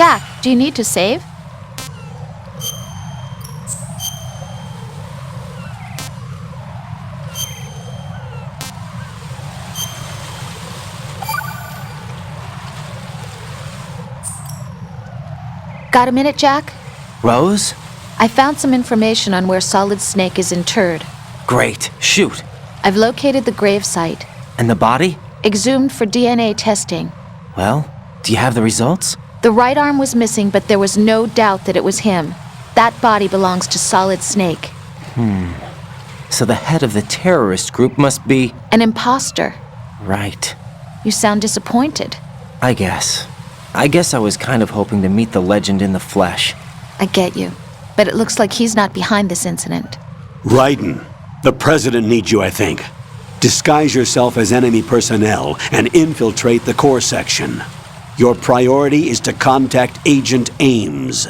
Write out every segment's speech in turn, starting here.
Jack, do you need to save? Got a minute, Jack? Rose? I found some information on where Solid Snake is interred. Great. Shoot. I've located the grave site. And the body? Exhumed for DNA testing. Well, do you have the results? The right arm was missing, but there was no doubt that it was him. That body belongs to Solid Snake. So the head of the terrorist group must be... An imposter. Right. You sound disappointed. I guess I was kind of hoping to meet the legend in the flesh. I get you. But it looks like he's not behind this incident. Raiden, the president needs you, I think. Disguise yourself as enemy personnel and infiltrate the core section. Your priority is to contact Agent Ames.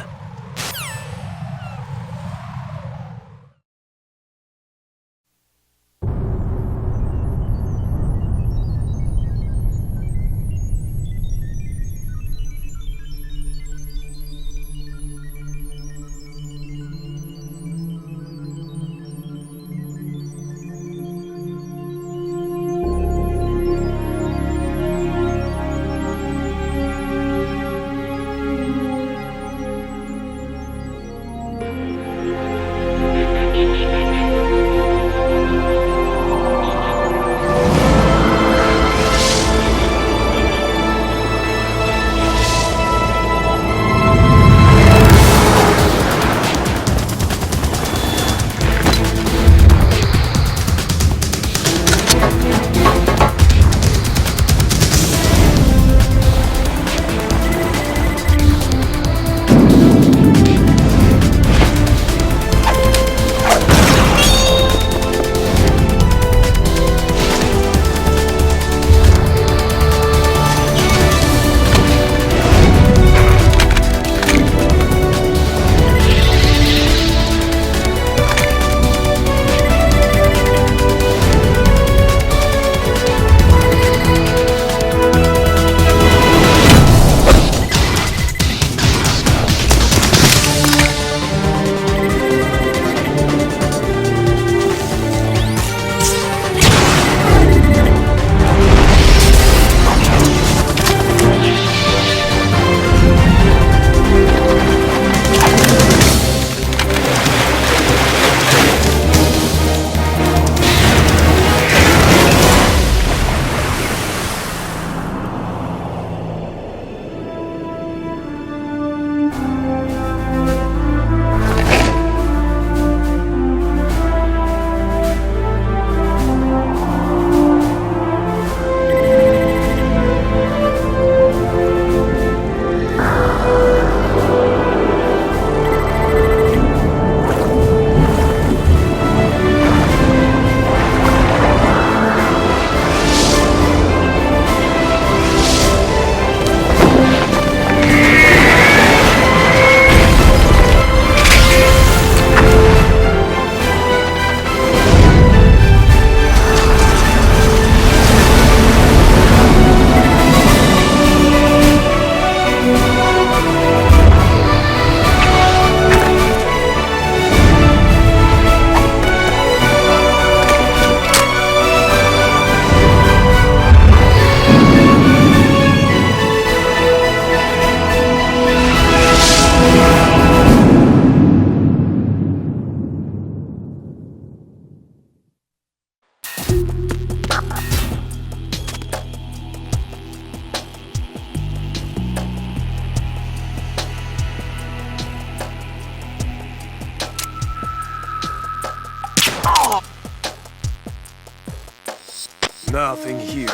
Nothing here.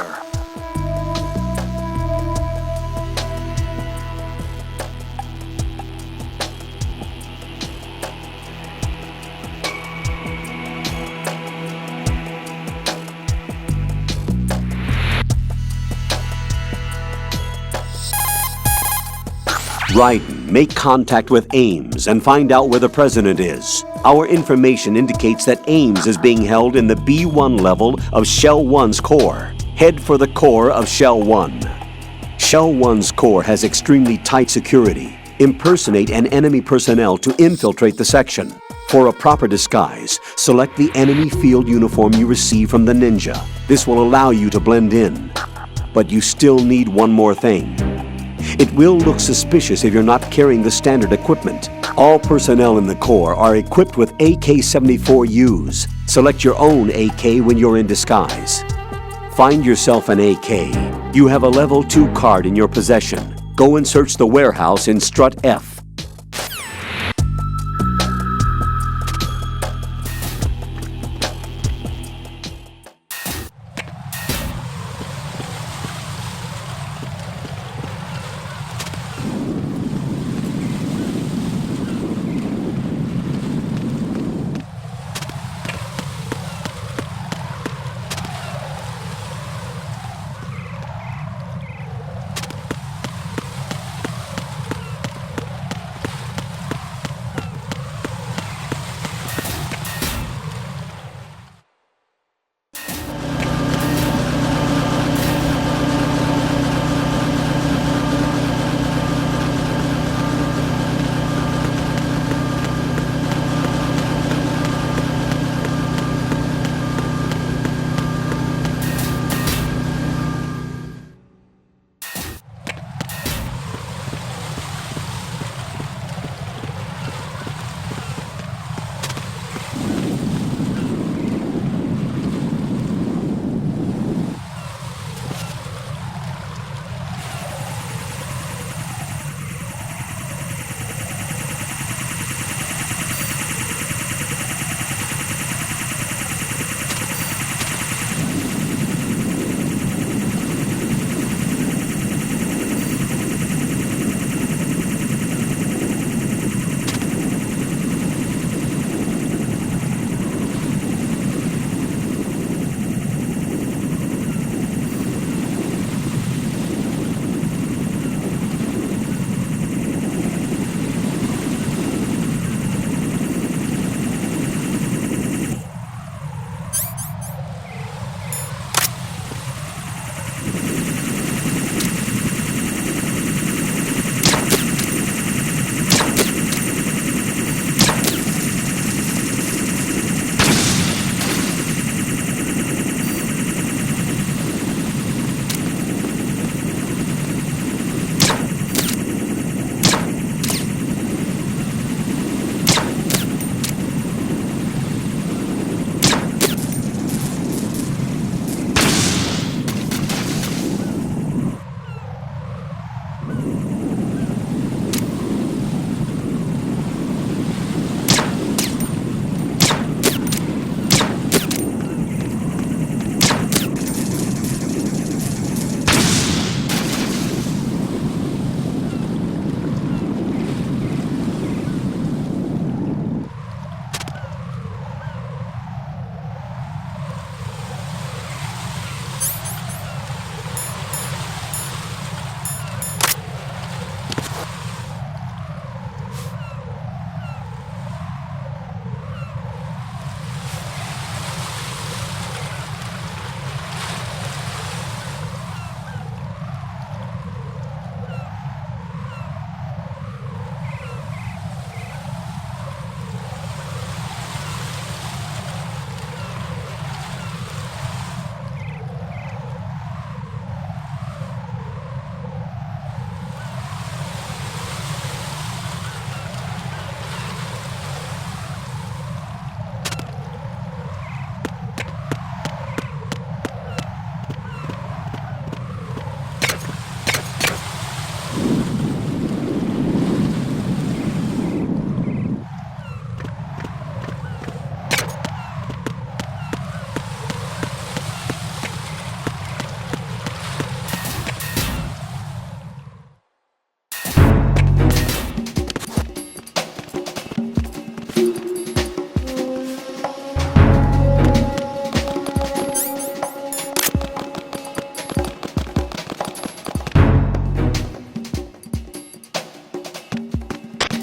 Raiden, make contact with Ames and find out where the president is. Our information indicates that Ames is being held in the B1 level of Shell 1's core. Head for the core of Shell 1. Shell 1's core has extremely tight security. Impersonate an enemy personnel to infiltrate the section. For a proper disguise, select the enemy field uniform you receive from the ninja. This will allow you to blend in. But you still need one more thing. It will look suspicious if you're not carrying the standard equipment. All personnel in the Corps are equipped with AK-74Us. Select your own AK when you're in disguise. Find yourself an AK. You have a level 2 card in your possession. Go and search the warehouse in Strut F.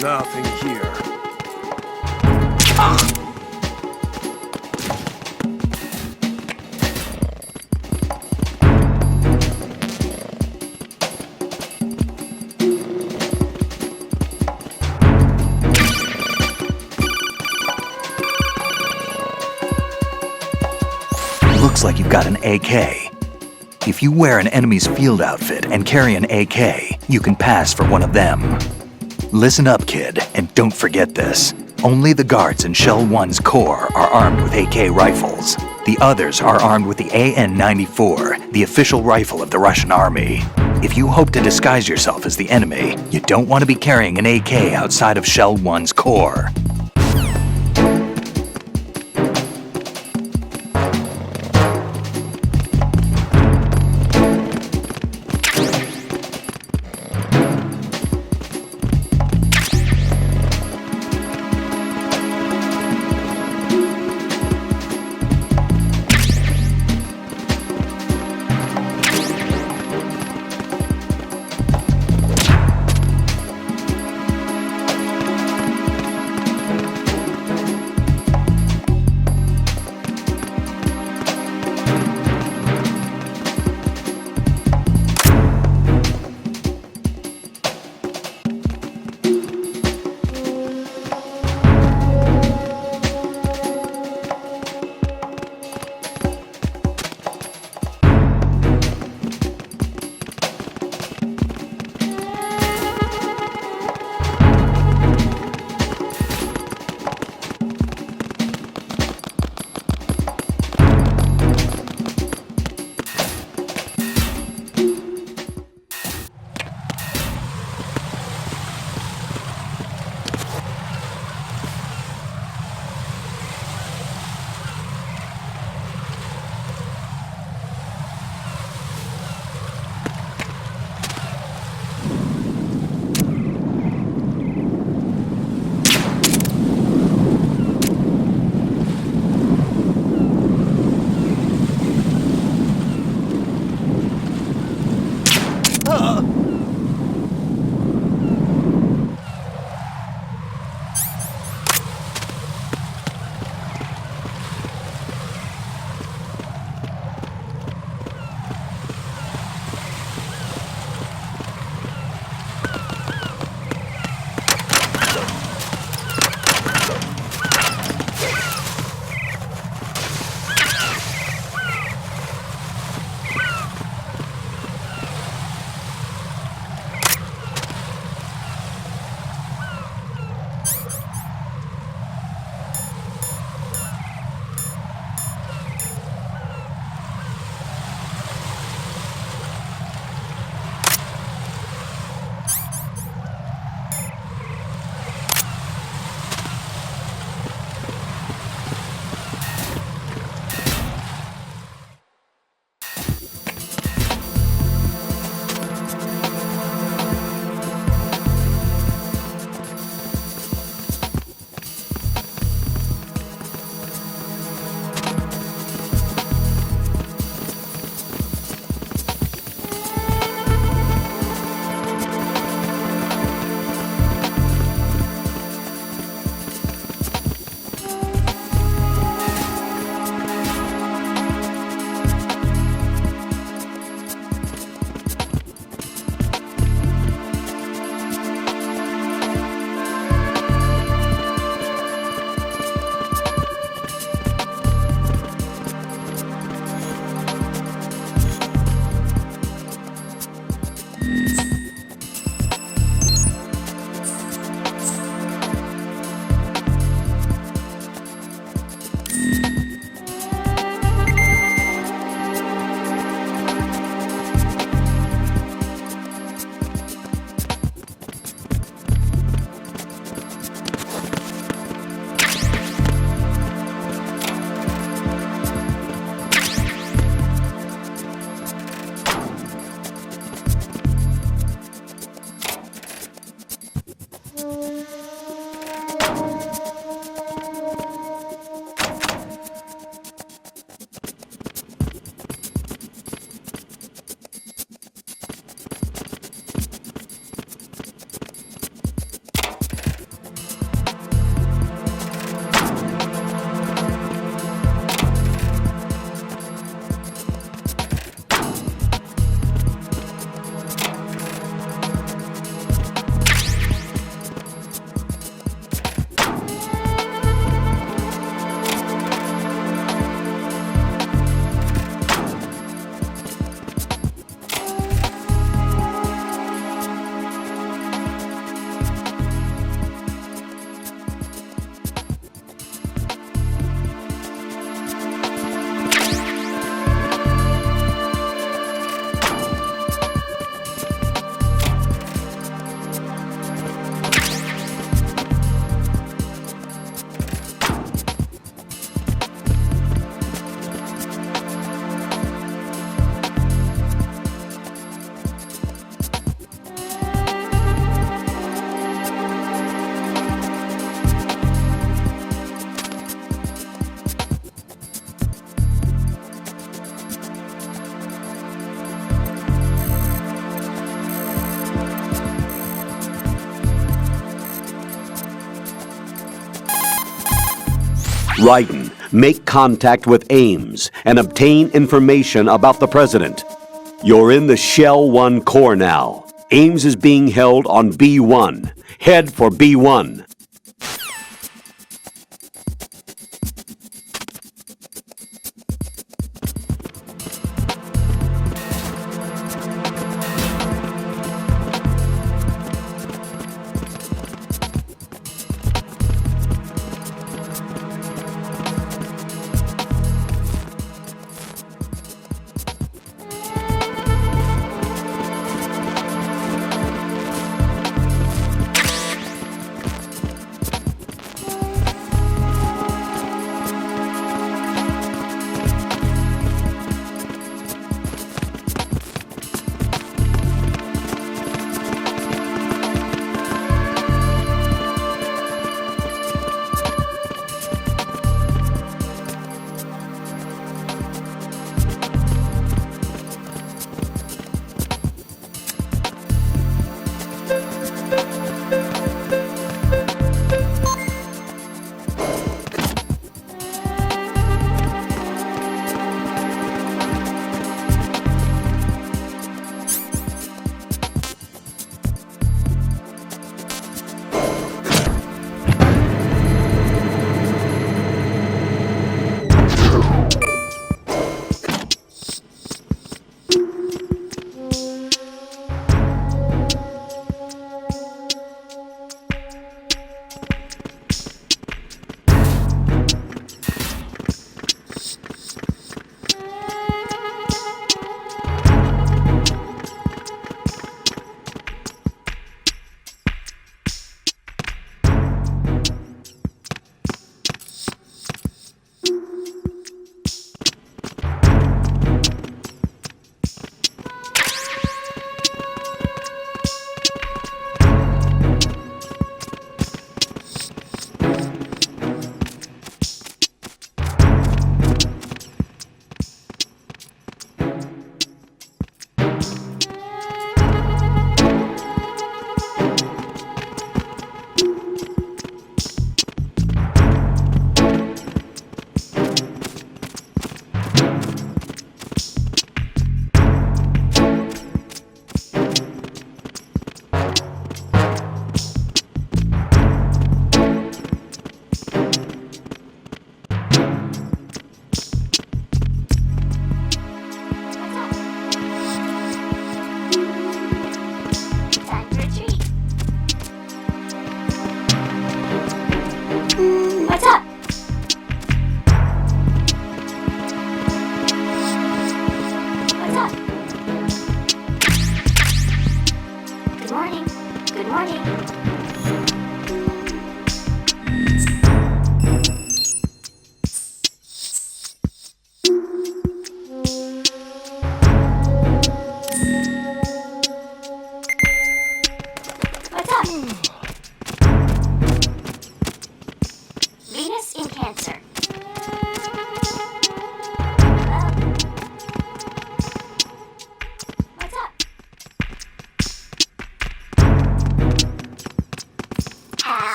Nothing here. looks like you've got an AK. If you wear an enemy's field outfit and carry an AK, you can pass for one of them. Listen up, kid, and don't forget this. Only the guards in Shell 1's core are armed with AK rifles. The others are armed with the AN-94, the official rifle of the Russian army. If you hope to disguise yourself as the enemy, you don't want to be carrying an AK outside of Shell 1's core. Raiden, make contact with Ames and obtain information about the President. You're in the Shell 1 core now. Ames is being held on B1. Head for B1.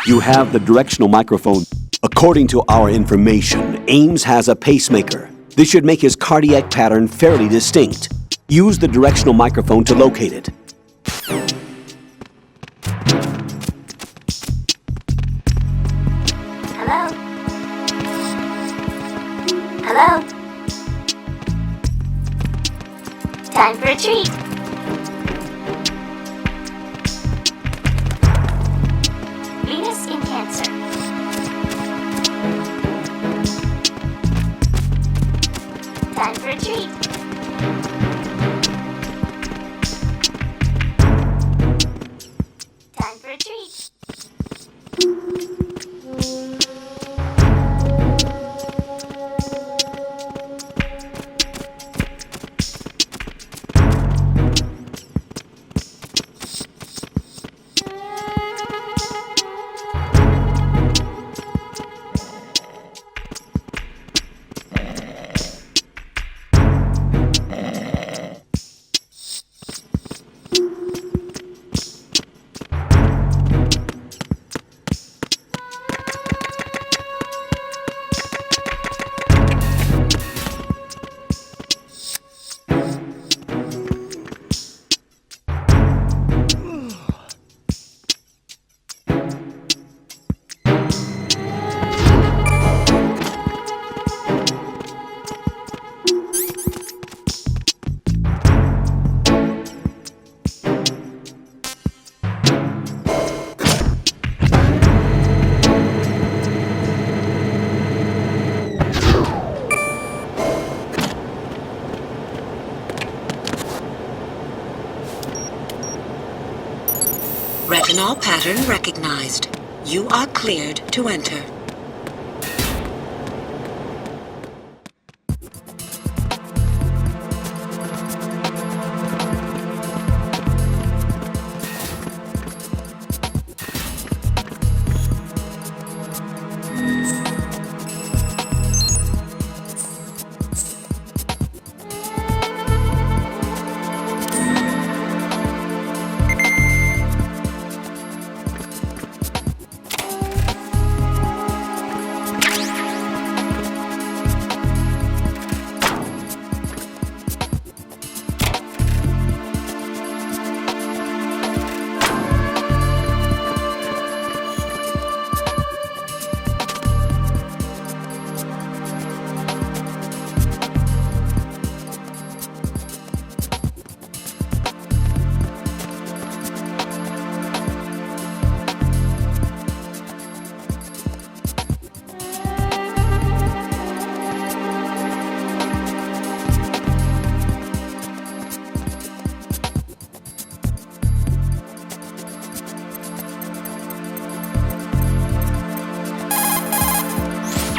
You have the directional microphone. According to our information, Ames has a pacemaker. This should make his cardiac pattern fairly distinct. Use the directional microphone to locate it. Hello? Hello? Time for a treat. Venus in Cancer. Time for a treat. Time for a treat. Retinol pattern recognized. You are cleared to enter.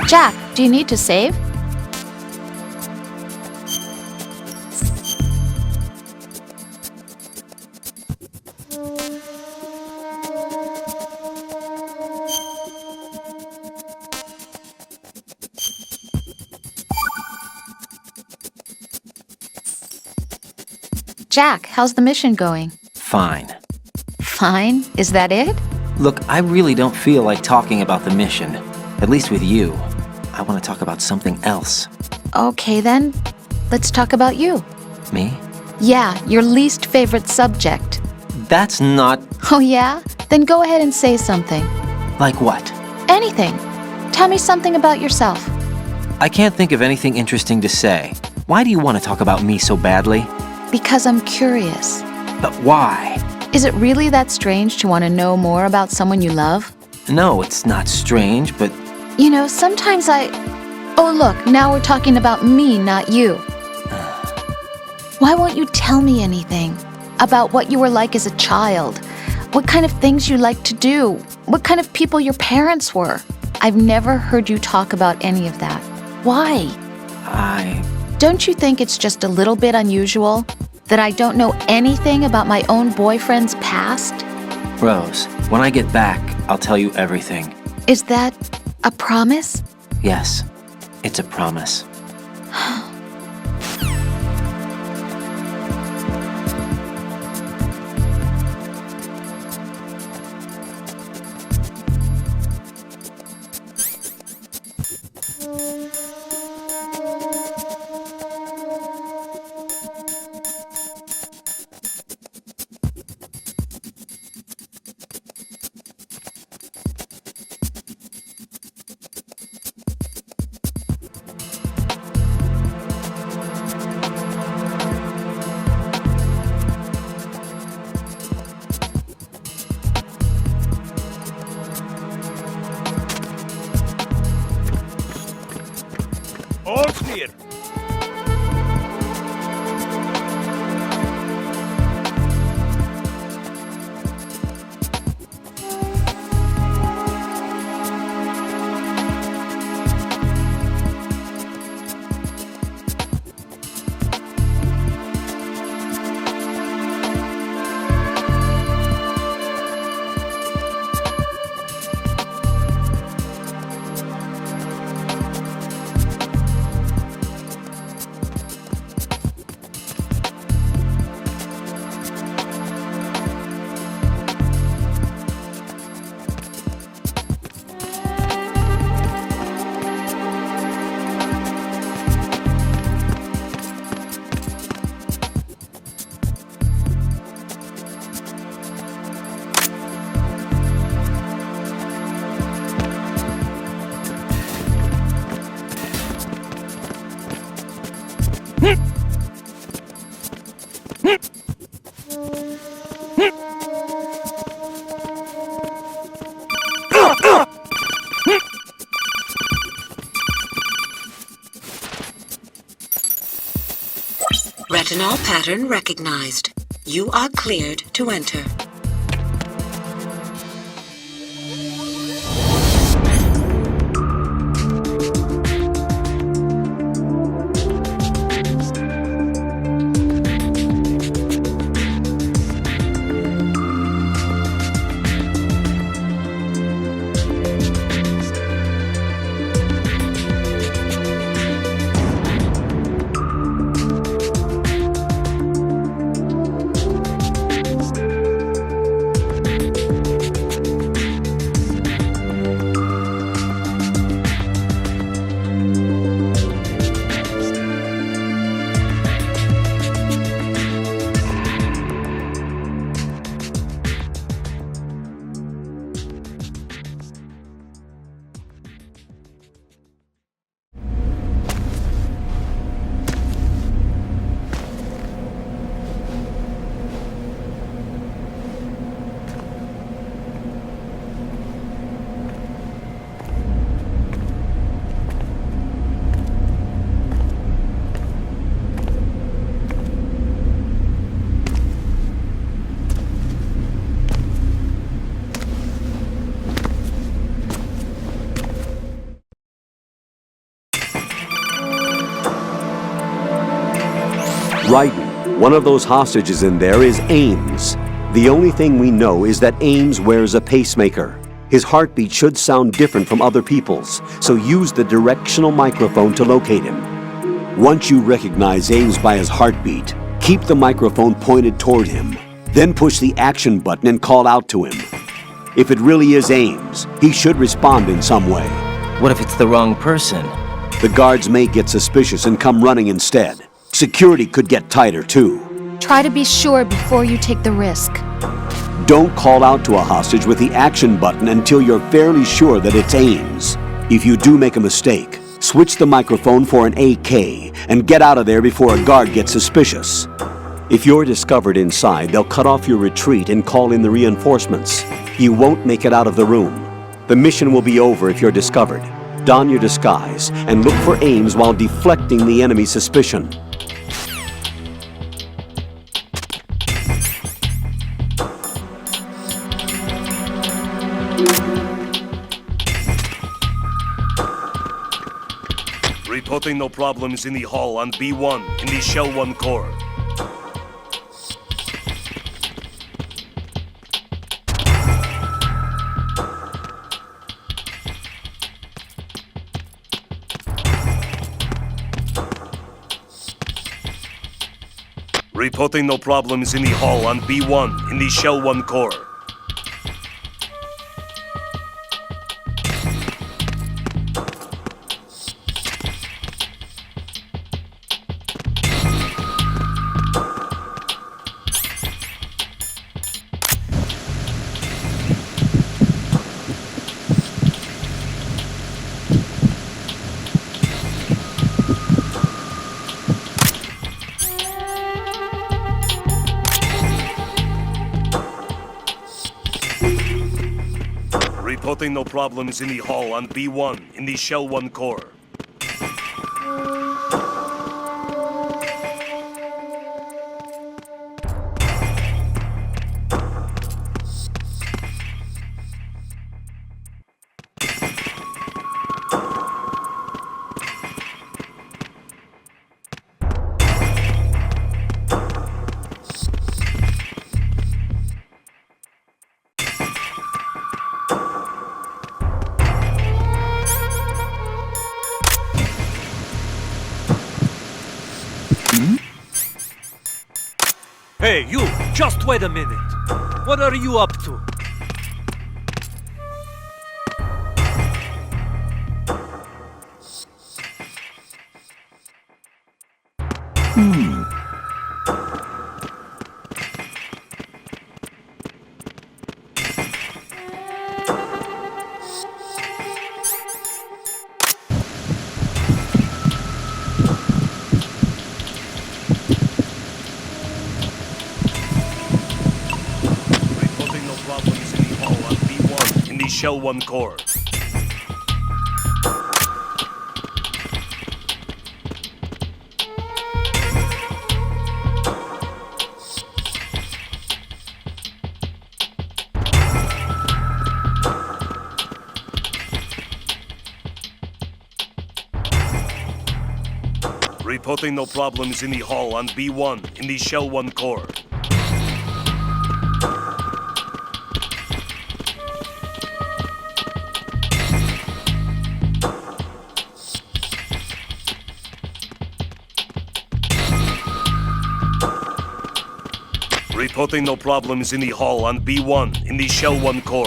Jack, do you need to save? Jack, how's the mission going? Fine. Fine? Is that it? Look, I really don't feel like talking about the mission. At least with you. I want to talk about something else. Okay then, let's talk about you. Me? Yeah, your least favorite subject. That's not... Oh yeah? Then go ahead and say something. Like what? Anything. Tell me something about yourself. I can't think of anything interesting to say. Why do you want to talk about me so badly? Because I'm curious. But why? Is it really that strange to want to know more about someone you love? No, it's not strange, but... You know, sometimes Oh look, now we're talking about me, not you. Why won't you tell me anything? About what you were like as a child? What kind of things you liked to do? What kind of people your parents were? I've never heard you talk about any of that. Why? Don't you think it's just a little bit unusual that I don't know anything about my own boyfriend's past? Rose, when I get back, I'll tell you everything. Is that a promise? Yes, it's a promise. All clear. Retinol pattern recognized. You are cleared to enter. Raiden, one of those hostages in there is Ames. The only thing we know is that Ames wears a pacemaker. His heartbeat should sound different from other people's, so use the directional microphone to locate him. Once you recognize Ames by his heartbeat, keep the microphone pointed toward him. Then push the action button and call out to him. If it really is Ames, he should respond in some way. What if it's the wrong person? The guards may get suspicious and come running instead. Security could get tighter too. Try to be sure before you take the risk. Don't call out to a hostage with the action button until you're fairly sure that it's Ames. If you do make a mistake, switch the microphone for an AK and get out of there before a guard gets suspicious. If you're discovered inside, they'll cut off your retreat and call in the reinforcements. You won't make it out of the room. The mission will be over if you're discovered. Don your disguise and look for Ames while deflecting the enemy's suspicion. Reporting no problems in the hall on B1 in the Shell 1 core. Reporting no problems in the hall on B1 in the Shell 1 core. Reporting no problems in the hall on B1 in the Shell 1 core. Hey, you! Just wait a minute! What are you up to? Shell 1 core. Reporting no problems in the hall on B1 in the Shell 1 core. Reporting no problems in the hall on B1 in the Shell 1 core.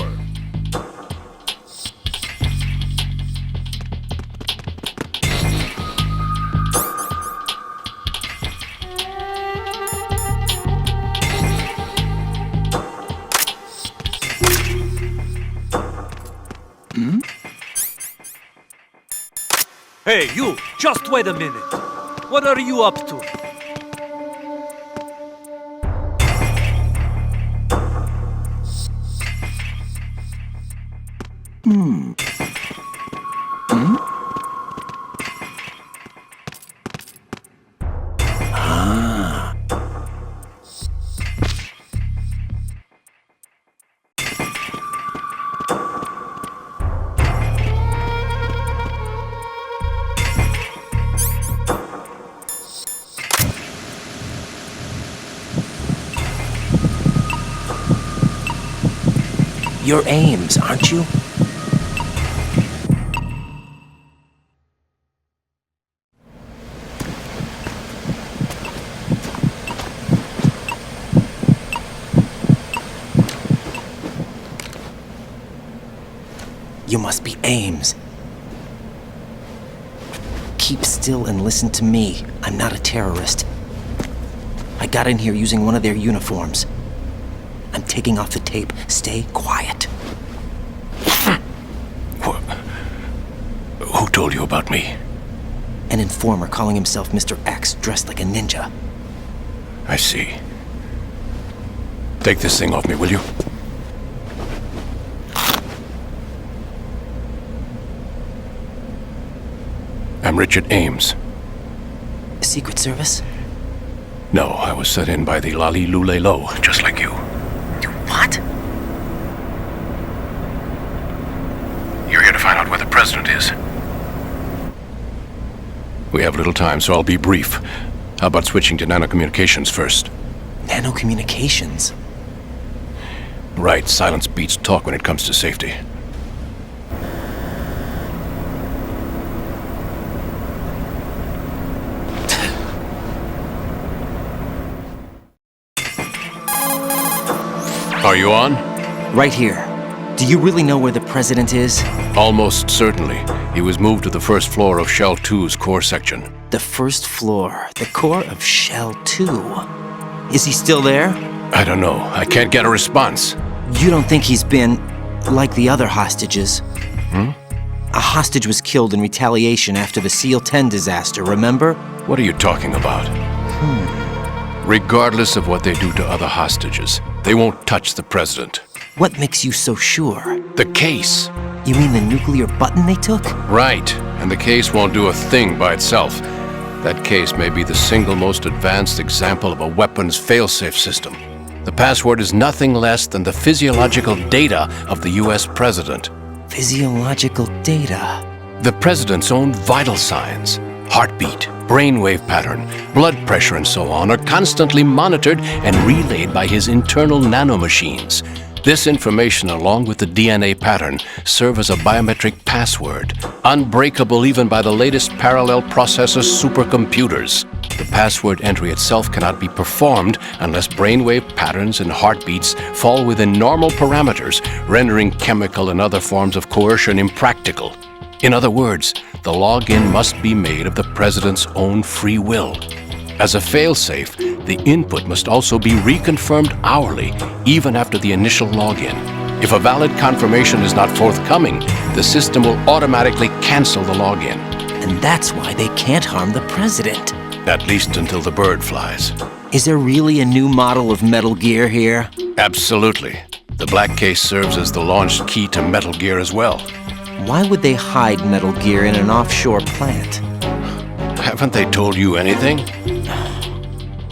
Hey, you! Just wait a minute! What are you up to? You're Ames, aren't you? You must be Ames. Keep still and listen to me. I'm not a terrorist. I got in here using one of their uniforms. I'm taking off the tape. Stay quiet. Who told you about me? An informer calling himself Mr. X, dressed like a ninja. I see. Take this thing off me, will you? I'm Richard Ames. Secret Service? No, I was sent in by the Lali Lule Lo, just like you. What? You're here to find out where the president is. We have little time, so I'll be brief. How about switching to nanocommunications first? Nanocommunications? Right, silence beats talk when it comes to safety. Are you on? Right here. Do you really know where the president is? Almost certainly. He was moved to the first floor of Shell 2's core section. The first floor, the core of Shell 2. Is he still there? I don't know. I can't get a response. You don't think he's been like the other hostages? A hostage was killed in retaliation after the SEAL 10 disaster, remember? What are you talking about? Regardless of what they do to other hostages, they won't touch the president. What makes you so sure? The case. You mean the nuclear button they took? Right. And the case won't do a thing by itself. That case may be the single most advanced example of a weapons failsafe system. The password is nothing less than the physiological data of the US president. Physiological data? The president's own vital signs, heartbeat, brainwave pattern, blood pressure and so on are constantly monitored and relayed by his internal nanomachines. This information, along with the DNA pattern, serve as a biometric password, unbreakable even by the latest parallel processor supercomputers. The password entry itself cannot be performed unless brainwave patterns and heartbeats fall within normal parameters, rendering chemical and other forms of coercion impractical. In other words, the login must be made of the president's own free will. As a failsafe, the input must also be reconfirmed hourly, even after the initial login. If a valid confirmation is not forthcoming, the system will automatically cancel the login. And that's why they can't harm the president. At least until the bird flies. Is there really a new model of Metal Gear here? Absolutely. The black case serves as the launch key to Metal Gear as well. Why would they hide Metal Gear in an offshore plant? Haven't they told you anything?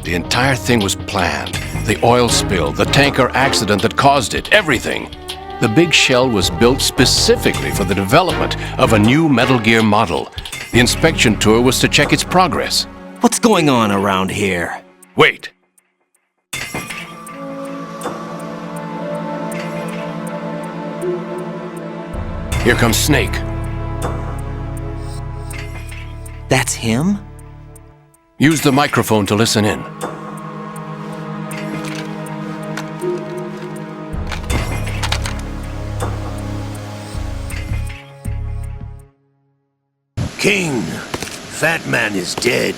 The entire thing was planned. The oil spill, the tanker accident that caused it, everything. The big shell was built specifically for the development of a new Metal Gear model. The inspection tour was to check its progress. What's going on around here? Wait. Here comes Snake. That's him? Use the microphone to listen in. King, Fat Man is dead.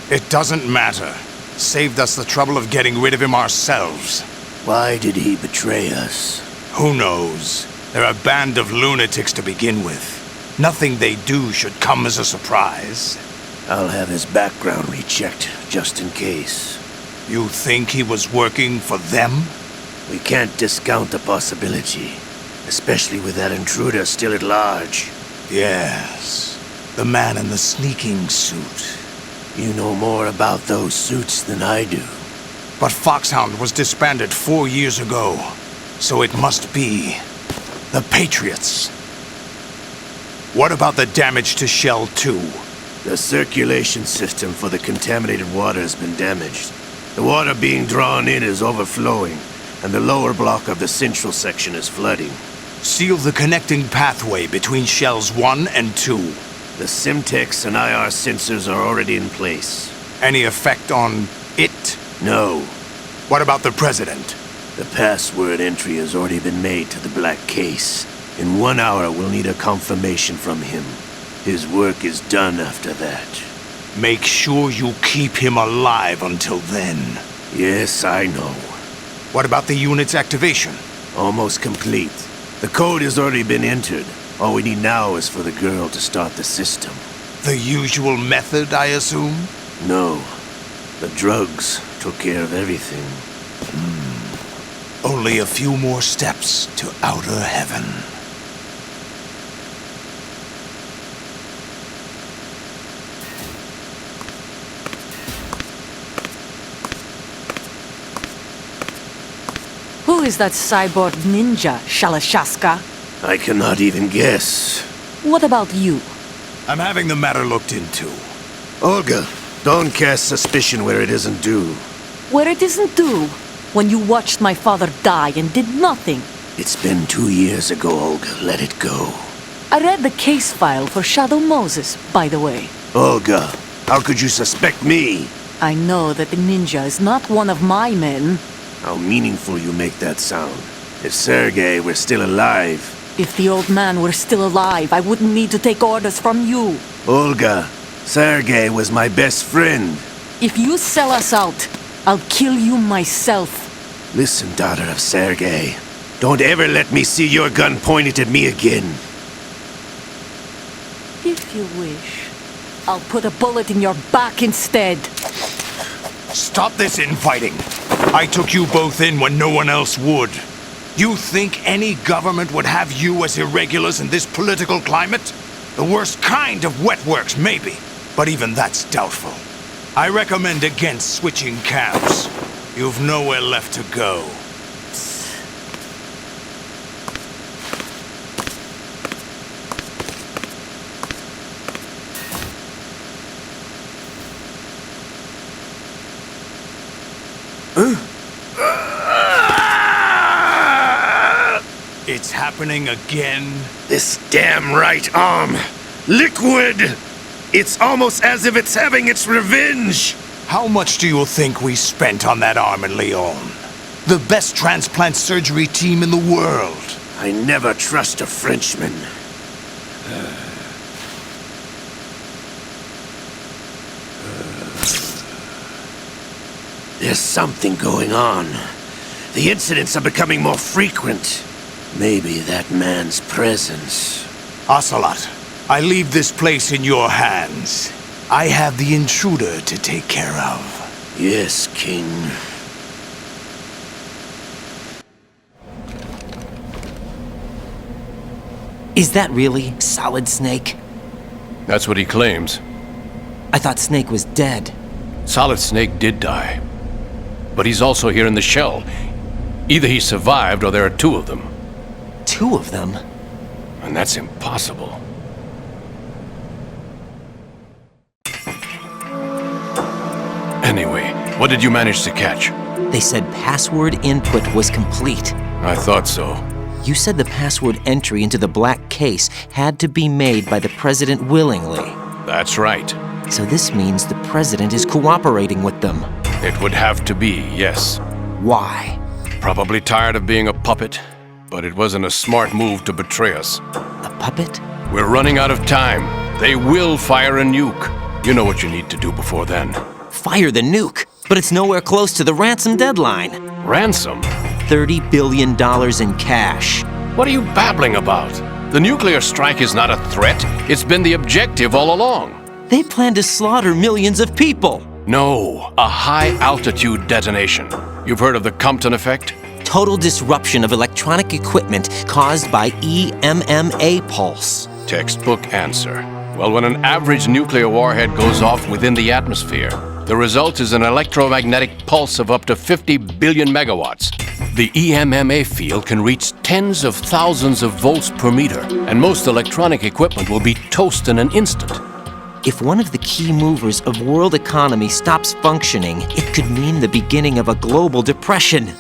It doesn't matter. Saved us the trouble of getting rid of him ourselves. Why did he betray us? Who knows? They're a band of lunatics to begin with. Nothing they do should come as a surprise. I'll have his background rechecked, just in case. You think he was working for them? We can't discount the possibility, especially with that intruder still at large. Yes, the man in the sneaking suit. You know more about those suits than I do. But Foxhound was disbanded 4 years ago, so it must be the Patriots. What about the damage to Shell 2? The circulation system for the contaminated water has been damaged. The water being drawn in is overflowing, and the lower block of the central section is flooding. Seal the connecting pathway between shells 1 and 2. The Simtex and IR sensors are already in place. Any effect on it? No. What about the President? The password entry has already been made to the black case. In 1 hour, we'll need a confirmation from him. His work is done after that. Make sure you keep him alive until then. Yes, I know. What about the unit's activation? Almost complete. The code has already been entered. All we need now is for the girl to start the system. The usual method, I assume? No. The drugs took care of everything. Only a few more steps to outer heaven. Who is that cyborg ninja, Shalashaska? I cannot even guess. What about you? I'm having the matter looked into. Olga, don't cast suspicion where it isn't due. Where it isn't due, when you watched my father die and did nothing. It's been 2 years ago, Olga. Let it go. I read the case file for Shadow Moses, by the way. Olga, how could you suspect me? I know that the ninja is not one of my men. How meaningful you make that sound. If Sergei were still alive... If the old man were still alive, I wouldn't need to take orders from you. Olga, Sergei was my best friend. If you sell us out, I'll kill you myself. Listen, daughter of Sergei. Don't ever let me see your gun pointed at me again. If you wish, I'll put a bullet in your back instead. Stop this infighting. I took you both in when no one else would. You think any government would have you as irregulars in this political climate? The worst kind of wet works, maybe. But even that's doubtful. I recommend against switching camps. You've nowhere left to go. It's happening again? This damn right arm. Liquid! It's almost as if it's having its revenge! How much do you think we spent on that arm in Lyon? The best transplant surgery team in the world. I never trust a Frenchman. There's something going on. The incidents are becoming more frequent. Maybe that man's presence. Ocelot, I leave this place in your hands. I have the intruder to take care of. Yes, King. Is that really Solid Snake? That's what he claims. I thought Snake was dead. Solid Snake did die. But he's also here in the shell. Either he survived or there are two of them. Two of them? And that's impossible. Anyway, what did you manage to catch? They said password input was complete. I thought so. You said the password entry into the black case had to be made by the President willingly. That's right. So this means the President is cooperating with them. It would have to be, yes. Why? Probably tired of being a puppet, but it wasn't a smart move to betray us. A puppet? We're running out of time. They will fire a nuke. You know what you need to do before then. Fire the nuke? But it's nowhere close to the ransom deadline. Ransom? $30 billion in cash. What are you babbling about? The nuclear strike is not a threat. It's been the objective all along. They plan to slaughter millions of people. No, a high-altitude detonation. You've heard of the Compton effect? Total disruption of electronic equipment caused by EMMA pulse. Textbook answer. Well, when an average nuclear warhead goes off within the atmosphere, the result is an electromagnetic pulse of up to 50 billion megawatts. The EMMA field can reach tens of thousands of volts per meter, and most electronic equipment will be toast in an instant. If one of the key movers of world economy stops functioning, it could mean the beginning of a global depression.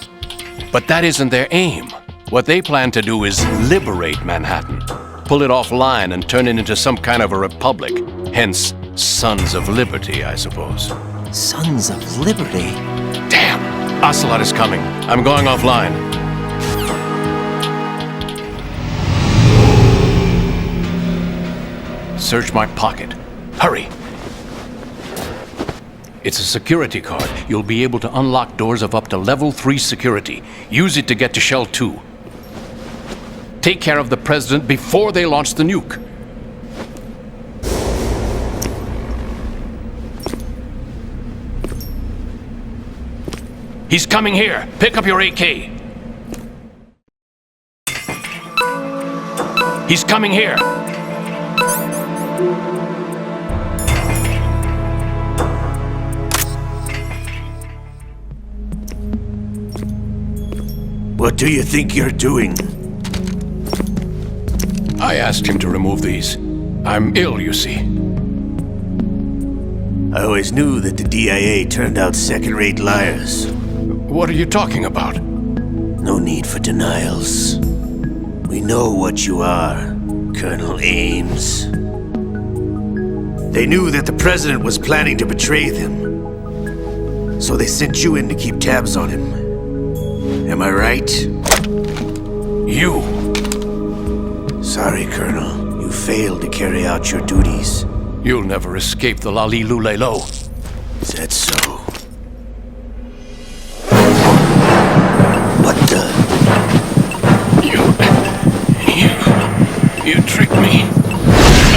But that isn't their aim. What they plan to do is liberate Manhattan. Pull it offline and turn it into some kind of a republic. Hence, Sons of Liberty, I suppose. Sons of Liberty? Damn! Ocelot is coming. I'm going offline. Search my pocket. Hurry! It's a security card. You'll be able to unlock doors of up to level 3 security. Use it to get to Shell 2. Take care of the President before they launch the nuke. He's coming here. Pick up your AK. He's coming here. What do you think you're doing? I asked him to remove these. I'm ill, you see. I always knew that the DIA turned out second-rate liars. What are you talking about? No need for denials. We know what you are, Colonel Ames. They knew that the President was planning to betray them. So they sent you in to keep tabs on him. Am I right? You! Sorry, Colonel. You failed to carry out your duties. You'll never escape the Lali Lulelo. Is that so? What the? You tricked me.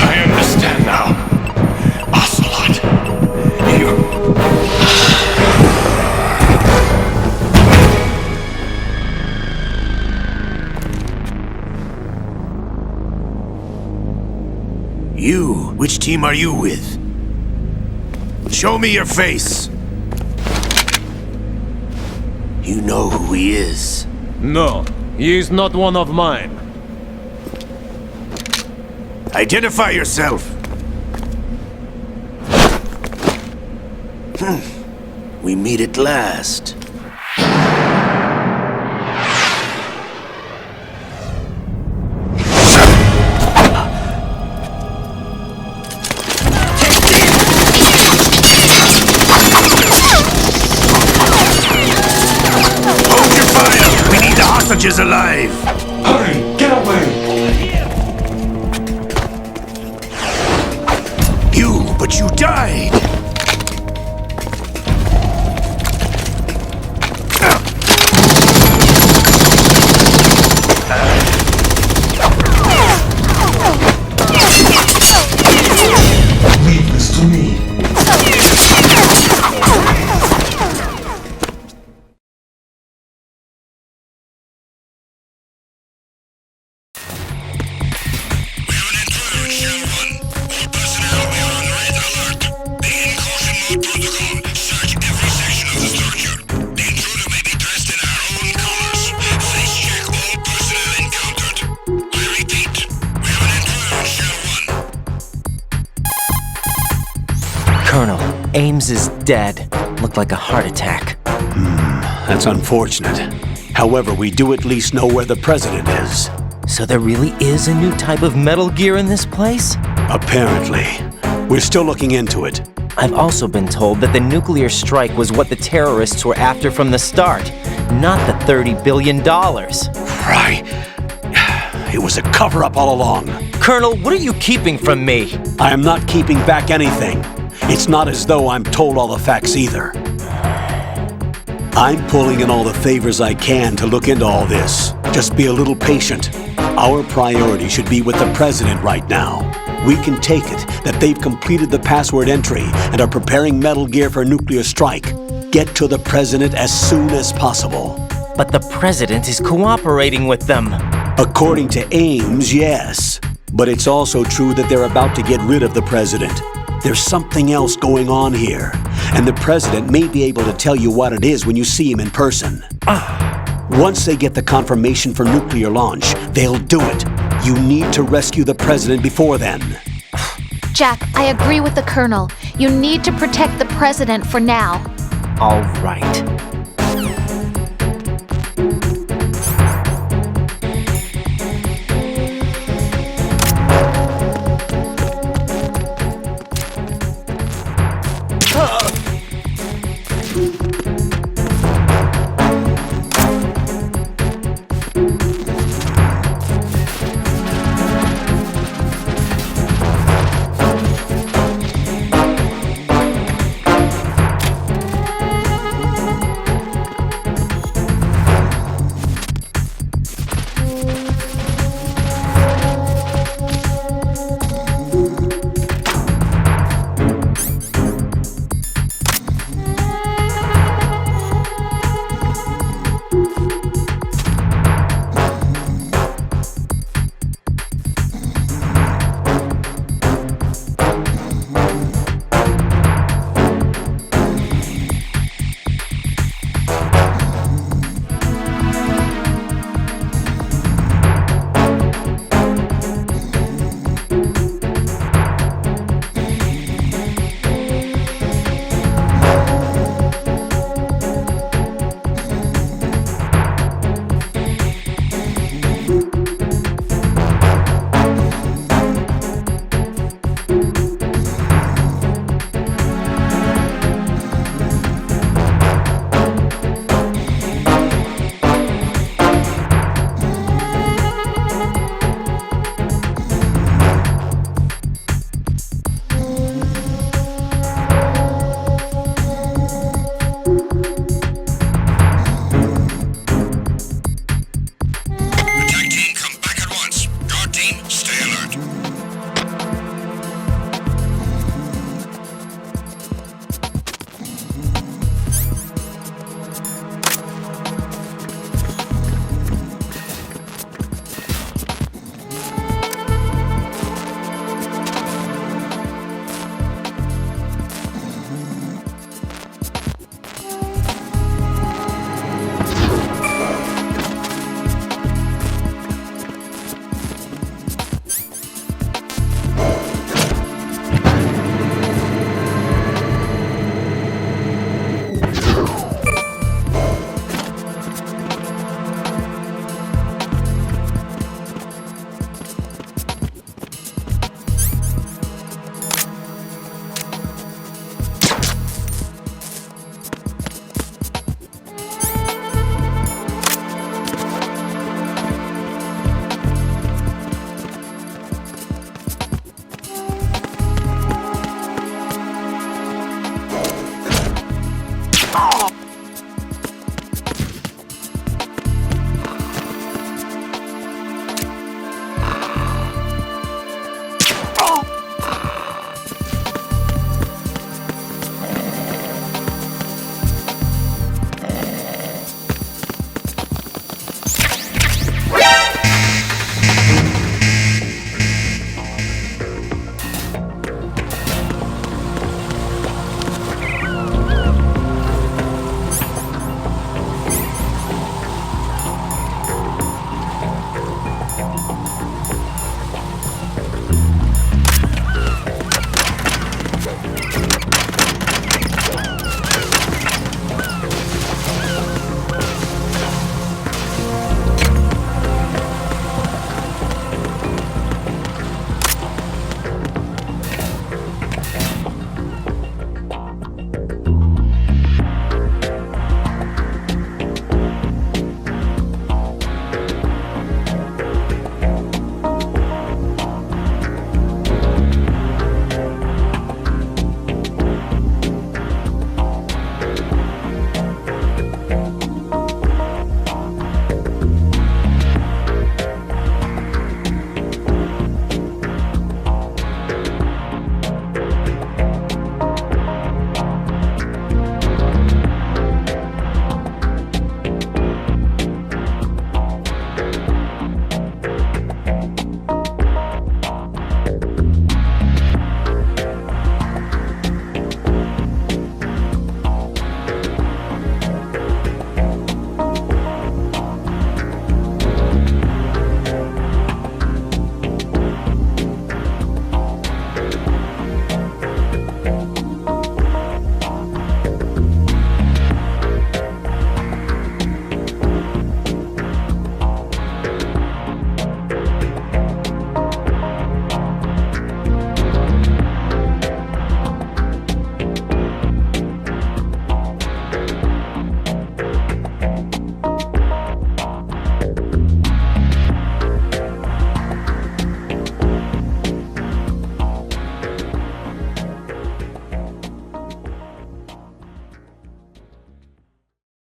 I understand now. Ocelot. You? Which team are you with? Show me your face! You know who he is. No, he is not one of mine. Identify yourself! We meet at last. Is alive! Hurry! Get away! But you died! Leave this to me. Colonel, Ames is dead. Looked like a heart attack. That's unfortunate. However, we do at least know where the President is. So there really is a new type of Metal Gear in this place? Apparently. We're still looking into it. I've also been told that the nuclear strike was what the terrorists were after from the start, not the $30 billion. Right. It was a cover-up all along. Colonel, what are you keeping from me? I am not keeping back anything. It's not as though I'm told all the facts either. I'm pulling in all the favors I can to look into all this. Just be a little patient. Our priority should be with the President right now. We can take it that they've completed the password entry and are preparing Metal Gear for nuclear strike. Get to the President as soon as possible. But the President is cooperating with them. According to Ames, yes. But it's also true that they're about to get rid of the President. There's something else going on here, and the President may be able to tell you what it is when you see him in person. Once they get the confirmation for nuclear launch, they'll do it. You need to rescue the President before then. Jack, I agree with the Colonel. You need to protect the President for now. All right.